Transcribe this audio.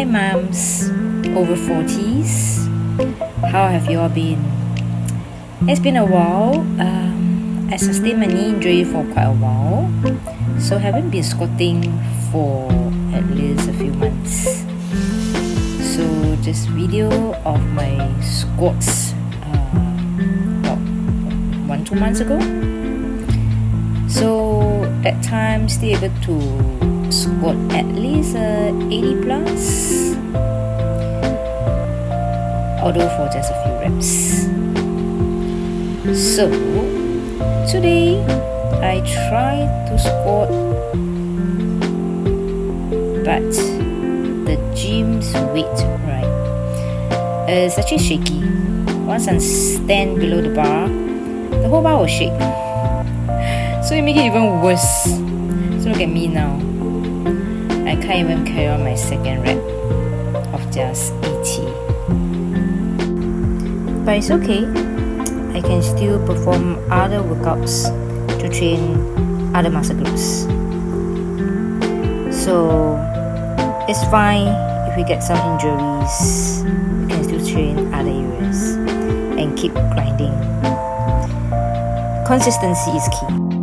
mums, over 40s. How have you all been? It's been a while. I sustained my knee injury for quite a while, so haven't been squatting for at least a few months. So this video of my squats about 1-2 months ago. So that time still able to squat at least 80 plus, although for just a few reps. So today I tried to squat, but the gym's weight, right, is actually shaky. Once I stand below the bar, the whole bar will shake. So it makes it even worse. So look at me now. I can't even carry on my second rep of just 80. But it's okay. I can still perform other workouts to train other muscle groups. So it's fine if we get some injuries. We can still train other areas and keep grinding. Consistency is key.